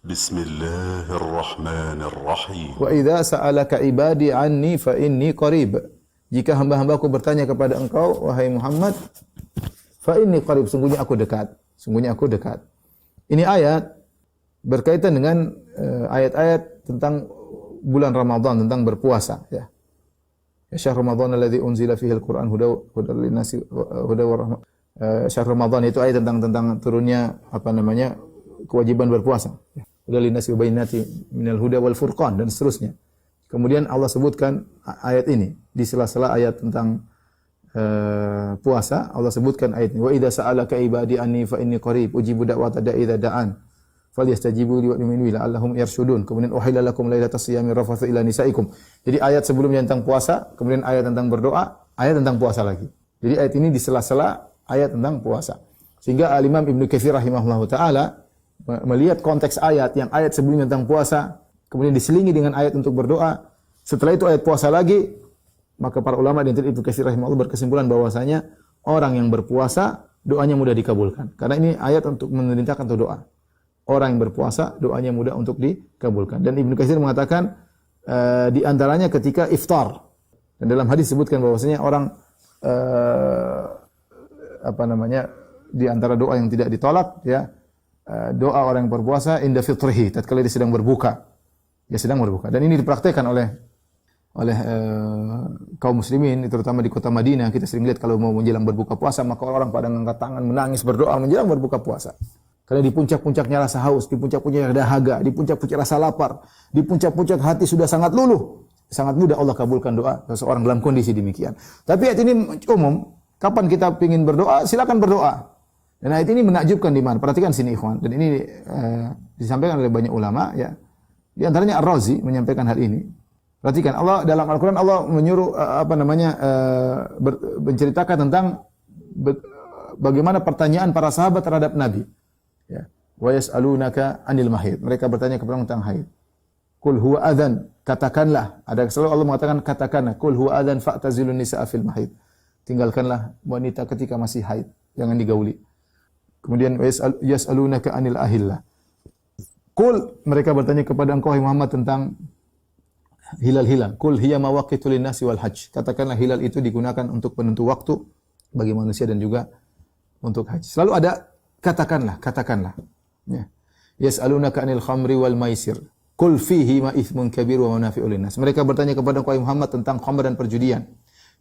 بسم الله الرحمن الرحيم. Wa idza sa'alaka ibadi anni fa inni qarib. Jika hamba-hambaku bertanya kepada engkau wahai Muhammad, fa inni qarib, sungguhnya aku dekat. Sungguhnya aku dekat. Ini ayat berkaitan dengan ayat-ayat tentang bulan Ramadan, tentang berpuasa ya. Ya syahr Ramadan alladzi unzila fihi al-Qur'an hudan lin-nasi hudan wa rahmah. Syahr Ramadan itu ayat tentang turunnya kewajiban berpuasa. Hudan lin-nasi wa bayyinati minal huda wal furqan dan seterusnya. Kemudian Allah sebutkan ayat ini di sela-sela ayat tentang puasa. Allah sebutkan ayat ini, wa idza sa'alaka ibadi anni fa inni qarib ujibu da'wata da'i idza da'an falyastajibu li wa yu'minu la'allahum yarshudun. Kemudian uhilla lakum lailatas siyami rafathu ila nisaikum. Jadi ayat sebelumnya tentang puasa, kemudian ayat tentang berdoa, ayat tentang puasa lagi. Jadi ayat ini di sela-sela ayat tentang puasa. Sehingga Al-Imam Ibnu Katsir rahimahullahu taala melihat konteks ayat yang ayat sebelumnya tentang puasa, kemudian diselingi dengan ayat untuk berdoa. Setelah itu ayat puasa lagi, maka para ulama di Ibnu Katsir rahimahullah berkesimpulan bahwasanya orang yang berpuasa doanya mudah dikabulkan. Karena ini ayat untuk memerintahkan untuk doa. Orang yang berpuasa doanya mudah untuk dikabulkan. Dan Ibnu Katsir mengatakan di antaranya ketika iftar. Dan dalam hadis disebutkan bahwasanya orang di antara doa yang tidak ditolak ya, doa orang yang berpuasa inda fitrihi, tatkala dia sedang berbuka. Dia sedang berbuka. Dan ini dipraktikkan oleh kaum muslimin, terutama di kota Madinah. Kita sering lihat kalau mau menjelang berbuka puasa, maka orang pada mengangkat tangan, menangis, berdoa menjelang berbuka puasa. Karena di puncak-puncaknya rasa haus, di puncak-puncaknya dahaga, di puncak-puncak rasa lapar, di puncak-puncak hati sudah sangat luluh. Sangat mudah Allah kabulkan doa seseorang dalam kondisi demikian. Tapi ayat ini umum, kapan kita ingin berdoa, silakan berdoa. Dan ayat ini menakjubkan di mana? Perhatikan sini ikhwan. Dan ini disampaikan oleh banyak ulama ya. Di antaranya Ar-Razi menyampaikan hal ini. Perhatikan Allah dalam Al-Qur'an Allah menyuruh menceritakan tentang bagaimana pertanyaan para sahabat terhadap Nabi. Ya. Wa yas'alunaka 'anil mahid. Mereka bertanya kepada tentang haid. Qul huwa adzan, katakanlah. Ada selalu Allah mengatakan katakanlah, qul huwa adzan fa'tazilun nisaa fil mahid. Tinggalkanlah wanita ketika masih haid, jangan digauli. Kemudian yas'alunaka 'anil ahillah. Qul, mereka bertanya kepada engkau Muhammad tentang hilal-hilal. Qul hiya mawaqitu lin-nasi wal hajj. Katakanlah hilal itu digunakan untuk penentu waktu bagi manusia dan juga untuk haji. Selalu ada katakanlah. Ya. Yas'alunaka 'anil khamri wal maisir. Qul fihi ma itsmun kabir wa manafi'u lin-nas. Mereka bertanya kepada engkau Muhammad tentang khamr dan perjudian.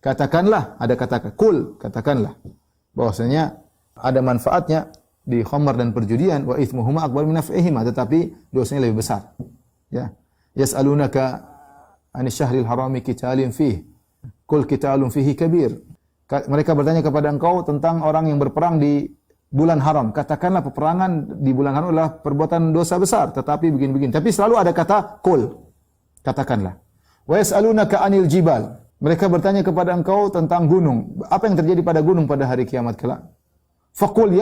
Katakanlah, ada katakanlah bahwasanya ada manfaatnya di khamr dan perjudian, wa itsmuhuma akbar min naf'ihima, tetapi dosanya lebih besar. Ya. Yas'alunaka 'anil syahril harami qitalin fihi. Qul qitalun fihi kabir. Mereka bertanya kepada engkau tentang orang yang berperang di bulan haram. Katakanlah peperangan di bulan haram adalah perbuatan dosa besar, tetapi begini-begini. Tapi selalu ada kata qul. Katakanlah. Wa yas'alunaka 'anil jibal. Mereka bertanya kepada engkau tentang gunung. Apa yang terjadi pada gunung pada hari kiamat kelak? Faqul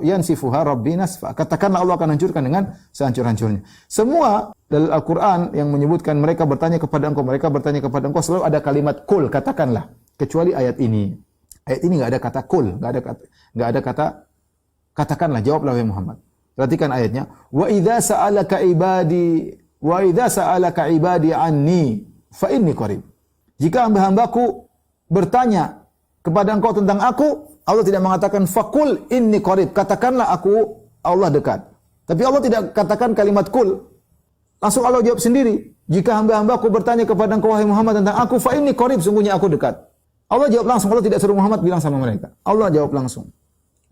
yansifuha rabbi nasfa. Katakanlah Allah akan hancurkan dengan sehancur-hancurnya. Semua dalam Al-Qur'an yang menyebutkan mereka bertanya kepada engkau selalu ada kalimat qul, katakanlah. Kecuali ayat ini. Ayat ini enggak ada kata qul, enggak ada kata katakanlah, jawablah wahai Muhammad. Perhatikan ayatnya. Wa idza sa'alaka ibadi anni fa inni qarib. Jika hamba-hambaku bertanya kepada engkau tentang aku, Allah tidak mengatakan faqul inni qarib, katakanlah aku Allah dekat. Tapi Allah tidak katakan kalimat qul. Langsung Allah jawab sendiri. Jika hamba-hambaku bertanya kepada engkau wahai Muhammad tentang aku, fa inni qarib, sungguhnya aku dekat. Allah jawab langsung. Allah tidak suruh Muhammad bilang sama mereka. Allah jawab langsung.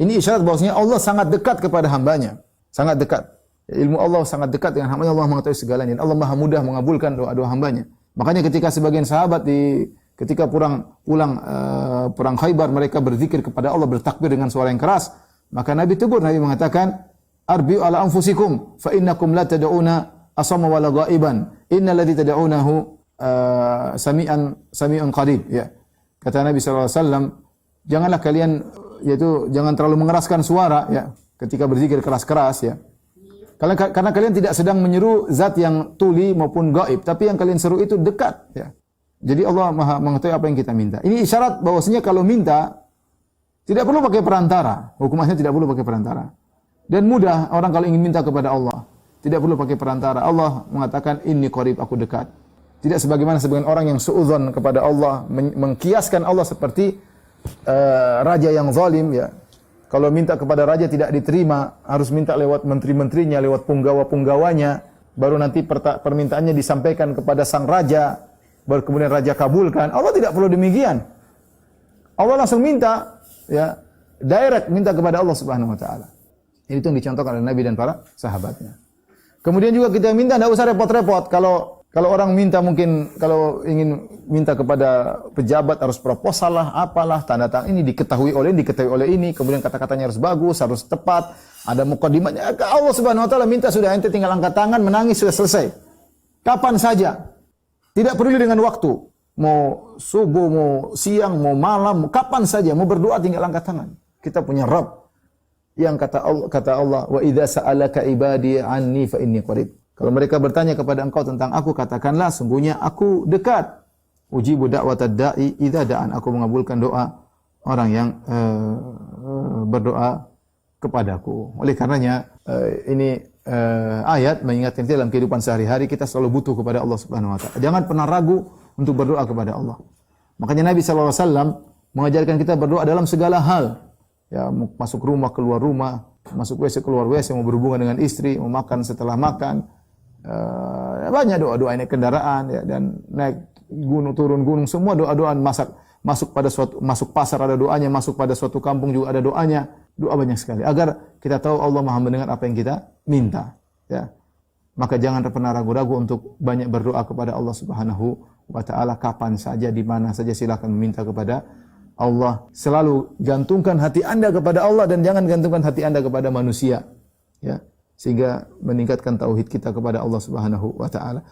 Ini isyarat bahwasanya Allah sangat dekat kepada hambanya. Sangat dekat. Ilmu Allah sangat dekat dengan hambanya. Allah mengetahui segalanya. Allah Maha mudah mengabulkan doa-doa hambanya. Makanya ketika sebagian sahabat ketika pulang perang Khaybar, mereka berzikir kepada Allah, bertakbir dengan suara yang keras. Maka Nabi tegur, Nabi mengatakan, "Arbi'u ala anfusikum fa innakum la tad'una asamma wala ghaiban. Innal ladzi tad'unahu sami'un qarib." Ya. Kata Nabi sallallahu alaihi wasallam, janganlah kalian jangan terlalu mengeraskan suara ya ketika berzikir keras-keras ya. Karena kalian tidak sedang menyeru zat yang tuli maupun gaib, tapi yang kalian seru itu dekat ya. Jadi Allah Maha mengetahui apa yang kita minta. Ini isyarat bahwasanya kalau minta tidak perlu pakai perantara. Hukum aslinya tidak perlu pakai perantara. Dan mudah orang kalau ingin minta kepada Allah. Tidak perlu pakai perantara. Allah mengatakan inni qarib, aku dekat. Tidak sebagaimana sebagian orang yang suudzon kepada Allah, mengkiaskan Allah seperti raja yang zalim ya. Kalau minta kepada raja tidak diterima, harus minta lewat menteri-menterinya, lewat punggawa-punggawanya, baru nanti permintaannya disampaikan kepada sang raja, baru kemudian raja kabulkan. Allah tidak perlu demikian. Allah langsung minta ya, direct minta kepada Allah Subhanahu wa taala. Itu yang dicontohkan oleh Nabi dan para sahabatnya. Kemudian juga kita minta tidak usah repot-repot. Kalau orang minta mungkin kalau ingin minta kepada pejabat harus proposal lah, apalah, tanda tangan ini diketahui oleh ini, kemudian kata-katanya harus bagus, harus tepat, ada mukadimahnya. Allah Subhanahu wa taala minta sudah ente tinggal angkat tangan, menangis sudah selesai. Kapan saja. Tidak peduli dengan waktu. Mau subuh, mau siang, mau malam, kapan saja mau berdoa tinggal angkat tangan. Kita punya Rabb yang kata Allah, wa idza sa'alaka ibadi anni fa inni qarib. Kalau mereka bertanya kepada engkau tentang aku, katakanlah sungguhnya aku dekat. Ujibu da'watad da'i idza da'an. Aku mengabulkan doa orang yang berdoa kepadaku. Oleh karenanya ini ayat mengingatkan kita dalam kehidupan sehari-hari kita selalu butuh kepada Allah Subhanahu wa taala. Jangan pernah ragu untuk berdoa kepada Allah. Makanya Nabi sallallahu alaihi wasallam mengajarkan kita berdoa dalam segala hal. Ya, masuk rumah, keluar rumah, masuk WC, keluar WC, mau berhubungan dengan istri, mau makan setelah makan. Banyak doa-doa, naik kendaraan ya, dan naik gunung, turun gunung, semua doa-doa, masuk pasar ada doanya, masuk pada suatu kampung juga ada doanya. Doa banyak sekali agar kita tahu Allah Maha mendengar apa yang kita minta ya. Maka jangan pernah ragu-ragu untuk banyak berdoa kepada Allah Subhanahu wa taala, kapan saja, di mana saja silakan meminta kepada Allah. Selalu gantungkan hati Anda kepada Allah dan jangan gantungkan hati Anda kepada manusia ya, sehingga meningkatkan tauhid kita kepada Allah Subhanahu wa taala.